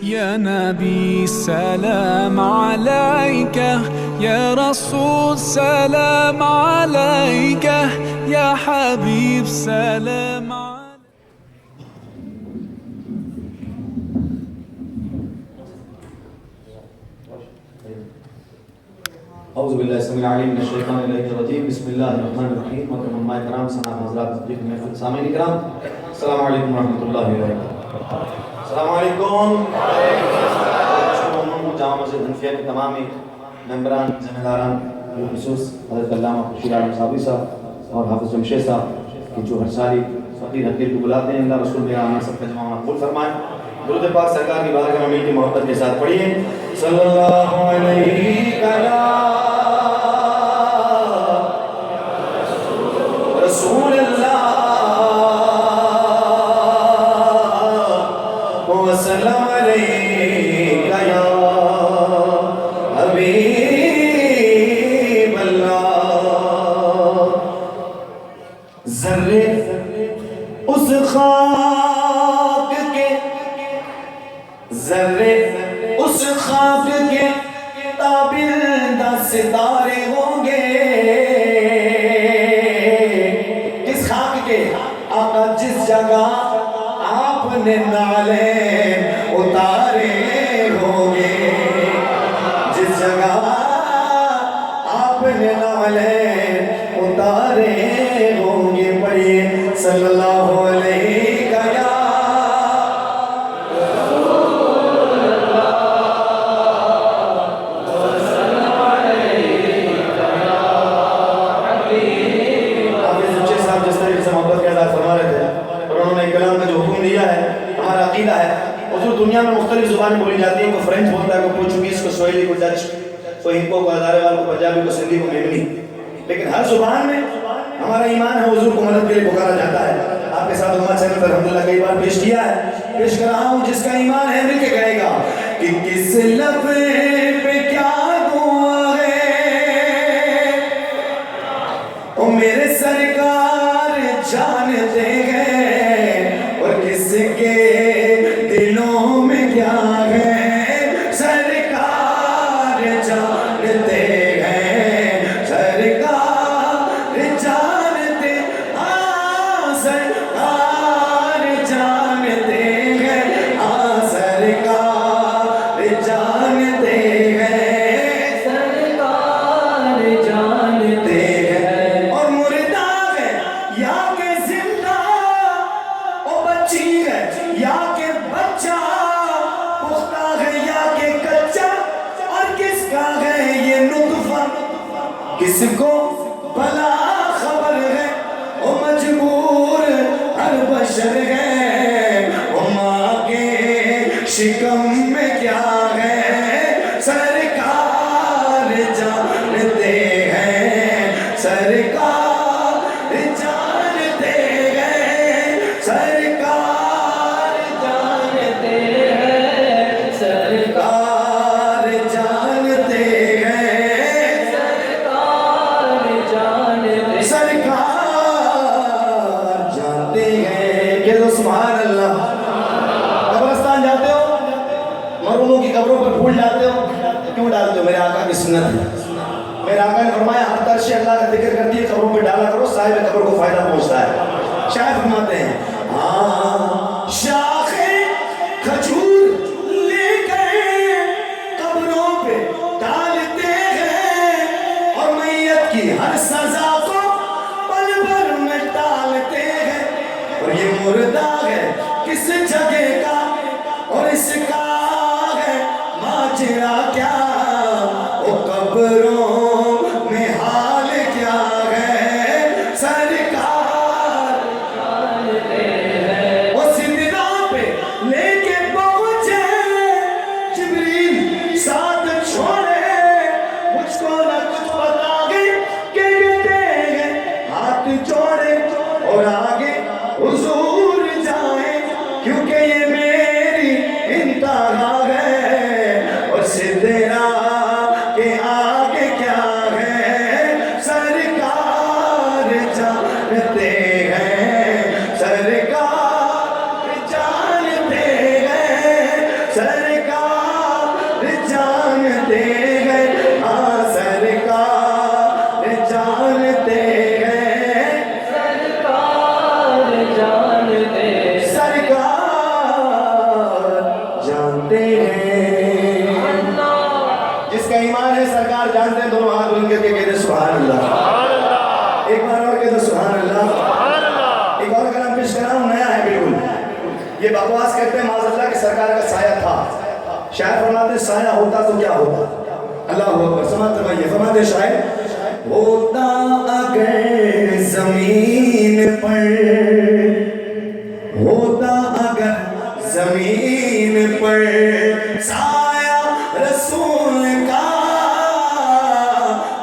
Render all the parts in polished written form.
يا نبي سلام عليك، يا رسول سلام عليك، يا حبيب سلام عليك. اعوذ باللہ السمیع العلیم من الشیطان الرجیم، بسم اللہ الرحمن الرحیم۔ محترم علماء کرام، سنات حضرات، تقریب محفل سامعین کرام، السلام علیکم ورحمۃ اللہ وبرکاتہ۔ السلام علیکم۔ جامع مسجد حنفیہ کے تمام ممبران، ذمہ داران، بالخصوص حضرت علامہ خورشید عالم صاحبی صاحب اور حافظ جمشید صاحب کہ جو ہر سال فقیر حقیر کو بلاتے ہیں، اللہ رسول میرا آنا سب کا جمع مقبول فرمائے۔ درود پاک سرکار کی بارگاہ میں مل کے محبت کے ساتھ پڑھیے، صلی اللہ علیہ رسول اللہ وسلم علیکہ یا حبیب اللہ۔ ذرے اس خاک کے، ذرے اس خاک کے تابندہ ستارے ہوں گے۔ کس خاک کے؟ آقا جس جگہ آپ نے نالے اتارے ہوں گے، جس جگہ آپ نے نالے اتارے ہوں گے، پڑھیے صلی اللہ علیہ یا دنیا میں مختلف زبانیں بولی جاتی ہیں، کوئی فرینچ بولتا ہے، کوئی پورچوگیز، کوئی سوہیلی، کوئی ڈچ، کوئی ہندکو، کوئی ہزارے وال، کوئی پنجابی، کوئی سندھی، کوئی میمنی، لیکن ہر زبان میں ہمارا ایمان ہے، حضور کو مدد کے لیے پکارا جاتا ہے۔ آپ کے ساتھ امت چینل پر الحمدللہ کئی بار پیش کیا ہے، پیش کر رہا ہوں۔ جس کا ایمان ہے مل کے کہے گا کہ کس لفظ پہ کیا دعا ہے، او میرے سرکار جانتے ہیں، اور کس کے دلوں میں کیا ہے، سرکار جانتے ہیں، سرکار جانتے، ہاں سرکار جانتے ہیں، ہاں سرکار جانتے ہیں، سرکار جانتے ہیں۔ اور مردہ ہے یا کہ زندہ، او بچی ہے یا کہ بچہ، پختہ ہے یا کہ کچا، اور کس کا ہے یہ نطفہ، کس کو بھلا خبر ہے، او مجبور ہر بشر ہے، او ماں کے شکم میں کیا ہے، سرکار جانتے ہیں، سرکار جانتے ہیں، سرکار جانتے ہیں، سرکار جانتے ہیں، سرکار جانتے ہیں، سرکار جانتے ہیں۔ کہہ دو سبحان اللہ۔ قبرستان جاتے ہو، مرحوموں کی قبروں پر پھول ڈالتے ہو، کیوں ڈالتے ہو؟ میرے آقا کی سنت ہے۔ میرے آقا نے فرمایا ہر ترشِ اللہ کا ذکر کرتی ہے، قبروں پہ ڈالا کرو، صاحب قبر کو فائدہ پہنچتا ہے۔ شاید فرماتے ہیں ہاں شاخ کھجور لے گئے قبروں پہ ڈالتے ہیں، اور میت کی ہر سزا کو پل بھر میں ڈالتے ہیں، اور یہ مردہ ہے کس جگہ کا، اور اس کا ہے ماجرا کیا، وہ قبروں میں حال کیا ہے، سرکار جانتے ہیں۔ وہ سدرا پہ لے کے پہنچے جبریل ساتھ چھوڑے، مجھ کو نہ کچھ پتا گئی کہ یہ دے گئے ہاتھ جوڑے، اور آگے حضور جائیں کیونکہ یہ میری انتہا ہے، اور سدرا کے آگے کیا ہے، سرکار جانتے ہیں، سرکار جانتے ہیں، سرکار फरमाते हैं। जिसका ईमान है सरकार जानते हैं, दोनों हाथ बुलंद करके कहते सुभान अल्लाह। एक बार और कहते सुभान अल्लाह। एक और कलाम पेश कर रहा हूँ, नया है बिल्कुल। ये बकवास करते हैं माज़अल्लाह कि सरकार का साया था। शायर फरमाते साया होता तो क्या होता। अल्लाह अकबर। समाते भाई फरमाते शायर, होता अगर जमीन पर, होता अगर जमीन पर साया रसूल का,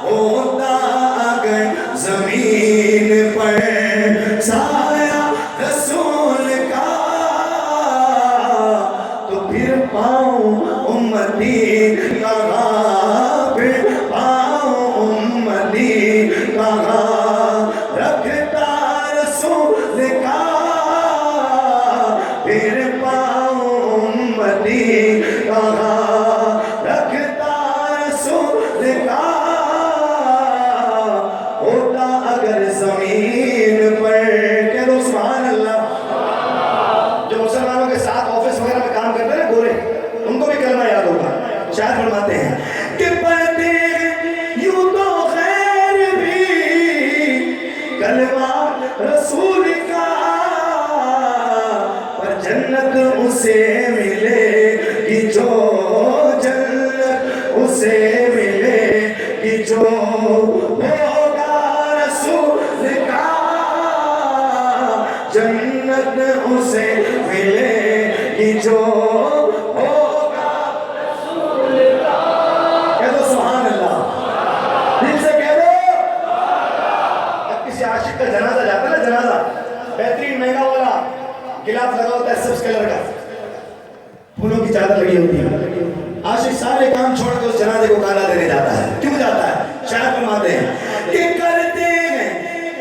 होता अगर जमीन पर साया रसूल का, तो फिर पाऊं उम्मती कहाँ, फिर पाऊं उम्मती कहाँ, रखता रसूल का, फिर पाऊं उम्मती कहाँ, रखता रसूल का, होता अगर जमीन पर। कह दो सुभान अल्लाह। जो मुसलमानों के साथ ऑफिस वगैरह में काम करते हैं ना गोरे, उनको भी कलमा याद होगा। शायद फरमाते हैं कि पढ़ते यूं तो खैर भी कलमा रसूल का, पर जन्नत उसे मिलेगी जो, जन्नत उसे मिलेगी जो होगा रसूल का, जन्नत उसे मिलेगी जो होगा रसूल का। कह दो सुभान अल्लाह। दिल से कह दो। अब किसी आशिक का जनाजा जाता है ना, जनाजा बेहतरीन महंगा वाला गिलाफ लगा होता है सब्ज कलर का, फूलों की चादर लगी होती है। आशिक सारे काम छोड़ के उस जनाजे को काला देने जाता है। क्यों जाता है? शायद फरमाते हैं कि करते हैं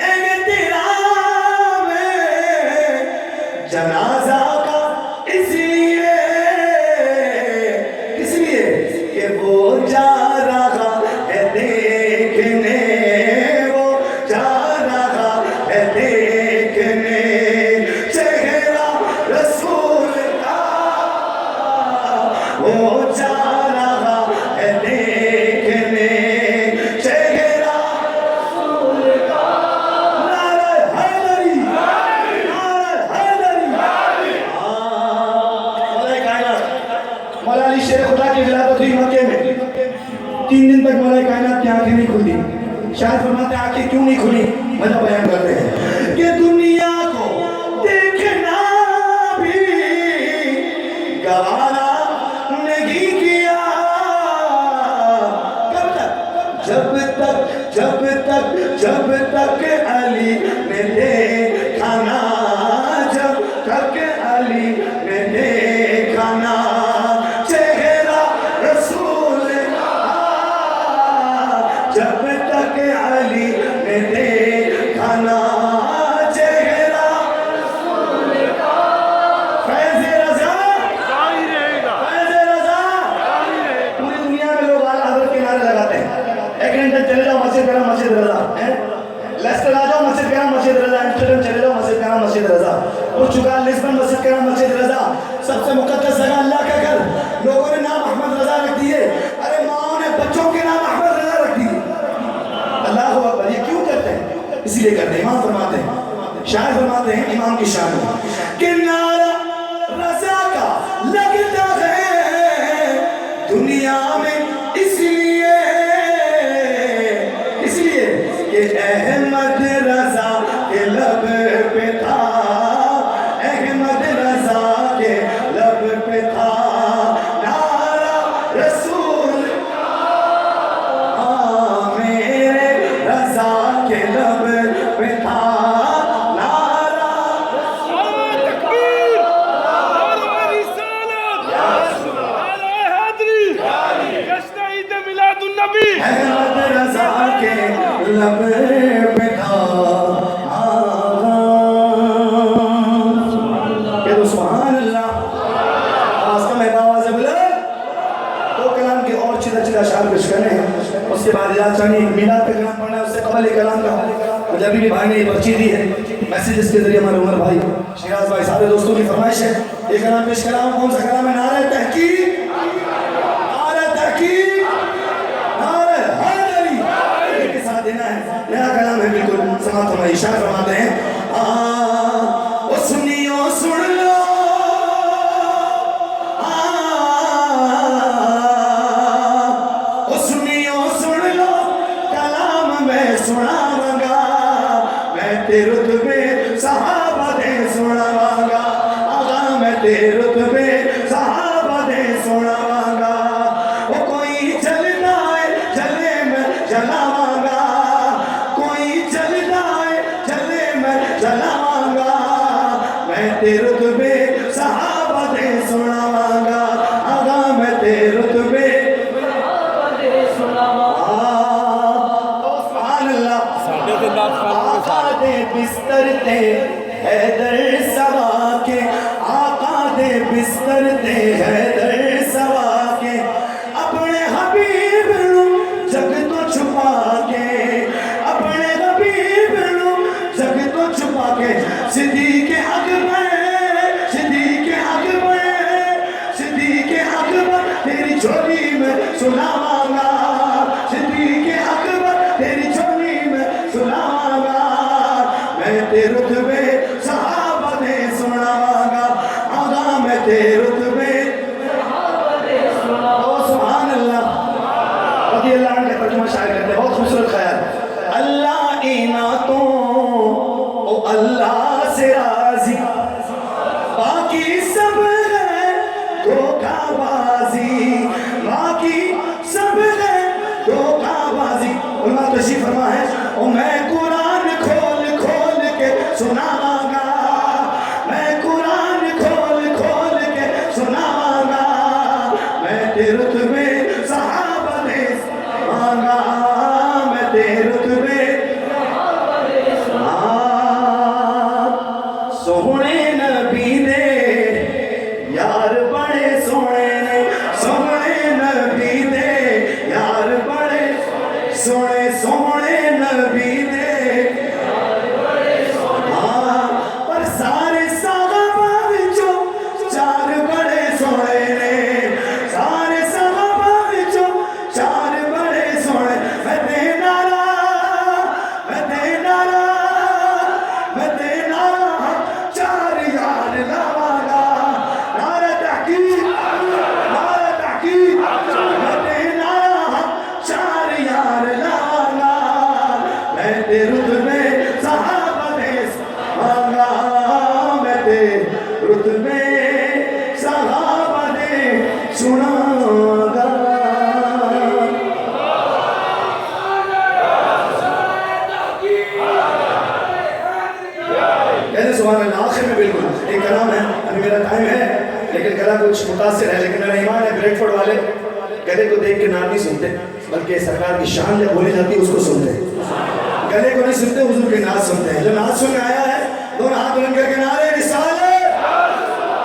एहतराम जनाजा का, इसलिए, इसलिए कि वो जा रहा है देखने, वो जा रहा है देखने चेहरा रसूल का, वो जा रहा है देखने चेहरा रसूल का। नारे हैदरी, नारे हैदरी। मौला कायनात मौला अली शेर खुदा की विलादत हुई मक्के में। 3 दिन तक मौला कायनात की आंखें नहीं खुली। शायद फरमाते आंखें क्यों नहीं खुली, वजह बयान करते हैं कि दुनिया को देखना भी गवारा नहीं किया। कब तक? जब तक, जब तक, जब तक अली ने देखा ना, जब तक अली ने देखा ना चेहरा रसूल का, जब तक अली ने देखा ना चेहरा रसूल का। फैज़ रज़ा जारी रहेगा, फैज़ रज़ा जारी रहेगा। पूरी दुनिया में लोग आला हज़रत के नारे लगाते हैं। एक घंटे चले जाओ मस्जिद का नाम मस्जिद रज़ा है, लेस्टर आ जाओ मस्जिद का नाम मस्जिद रज़ा, एम्स्टर्डम चले जाओ मस्जिद का नाम मस्जिद रज़ा, पुर्तगाल लिस्बन मस्जिद का नाम मस्जिद रज़ा। सबसे मुक़द्दस जगह अल्लाह का घर, लोगों ने नाम अहमद रज़ा रख दिए। अरे माओ ने बच्चों के नाम अहमद रज़ा रख दिए। अल्लाह अकबर। ये क्यों करते हैं? इसलिए करते हैं। इमाम फरमाते हैं, शायर फरमाते हैं इमाम की शान में कि नारा रज़ा का लगता है दुनिया में, इसलिए, इसलिए कि अहमद रज़ा के लब पे था, अहमद रज़ा के लब पे था नारा रसूल का, मेरे रज़ा के लब पे था नारा रसूल का। अहमद रज़ा के लब पे था। सुभान अल्लाह। आवाज़ कम है, आवाज़ बुलंद। दो कलाम के और सीधा सीधा शार पेश करने हैं, उसके बाद इजाज़त चाहिए। मीलाद पे कलाम पढ़ना है, उससे कबल कलाम का पंजाबी भी भाई ने ये पर्ची दी है मैसेजेस के जरिए हमारे उमर भाई शिराज भाई सारे दोस्तों की फरमाइश है ये कलाम पेश कलाम कौन सा कलाम है नारे तहकीक नारे तहकीक नारे हैदरी के साथ देना है नया कलाम है बिल्कुल समाप्त होना इशारा फरमाते हैं ओ सुनियो सुन लो ओ सुनियो सुन लो कलाम मैं सुनावांगा मैं तेरे रुतबे सहाबा दे सुनावांगा आगा मैं तेरे रुतबे सहाबा दे सुनावांगा ओ कोई चलता है चले मैं चलावांगा कोई चलता है चले मैं चलावांगा मैं तेरे रुतबे सहाबा दे सुनावांगा आगा मैं तेरे रुतबे बिस्तर ते हैदर सवा के आका दे बिस्तर ते हैदर सवा के अपने हबीब नू जग तो छुपा के अपने हबीब नू जग तो छुपा के सिद्दीक़ अकबर सिद्दीक़ अकबर सिद्दीक़ अकबर तेरी झोली में सुनावांगा सिद्दीक़ अकबर तेरी झोली में सुनावांगा मैं तेरे रुतबे सहाबा दे सुनावांगा आगा मैं तेरे रुतबे सुभान अल्लाह रज़ी अल्लाह अन्हु का तर्जुमा शायर करते हैं बहुत खूबसूरत ख्याल अल्लाह इनातों ओ अल्लाह से राजी बाकी सब है धोखाबाजी बाकी सब है धोखाबाजी उलमा तशरीफ फरमा है ओ मैं कुरान खोल के सुनावांगा मैं कुरान खोल के सुनावांगा मैं तेरे रुतबे सहाबा दे सुनावांगा मैं तेरे रुतबे सोहने नबी दे यार बड़े सोहने ने सोहने नबी दे यार बड़े सोहने सोहने नबी दे रुतबे सहाबा दे सुनागा सुभान अल्लाह आखिर में बिल्कुल एक कलाम है अभी मेरा टाइम है लेकिन कलाम कुछ मुतासिर है लेकिन मेरा ईमान है ब्रेडफोर्ड वाले गले को देख के नाम नहीं सुनते बल्कि सरकार की शान जब बोली जाती है उसको सुनते हैं गले को नहीं सुनते हुजूर के नाज सुनते हैं जो नाज सुनने आया है दोनों हाथ बुलंद करके नारे रिसालत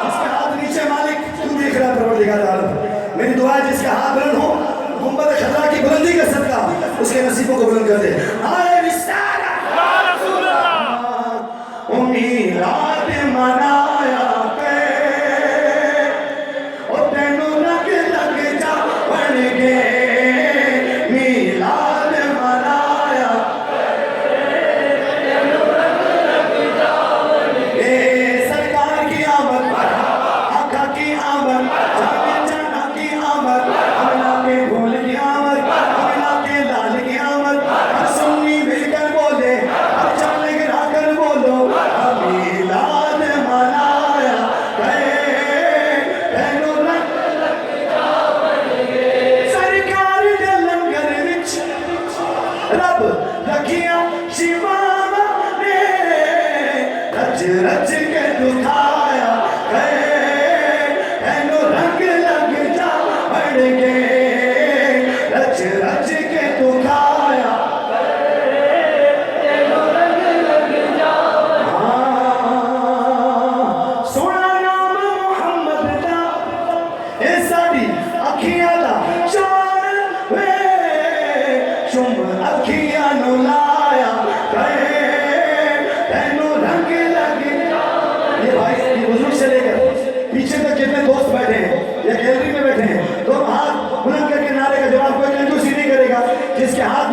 जिसके हाथ नीचे मालिक तू देख रहा परवरदिगार आलम मेरी दुआ है जिसके हाथ बुलंद हो गुंबद खतरा की बुलंदी का सदका उसके नसीबों को बुलंद कर दे नारे रिसालत या रसूल अल्लाह उम्मीद मनाया के ओ तेनू लग जा बन गए मीलाद मनाया सरकार की आमद आका की आमद जाना की आमद अमला के भूल की आमद अमला के लाल की आमद हर सुन्नी मिलकर बोले हर चल गिरा कर बोलो मीलाद मनाया सरकार दे लंगर विच रब रखिया शिवाना ने रच रच के दुखाया रंग میرے بھائی بزرگ سے لے کر پیچھے تک جتنے دوست بیٹھے ہیں یا گیلری میں بیٹھے ہیں دونوں ہاتھ بلند کر کے نعرے کا جواب کوئی کنجوسی نہیں کرے گا. جس کے ہاتھ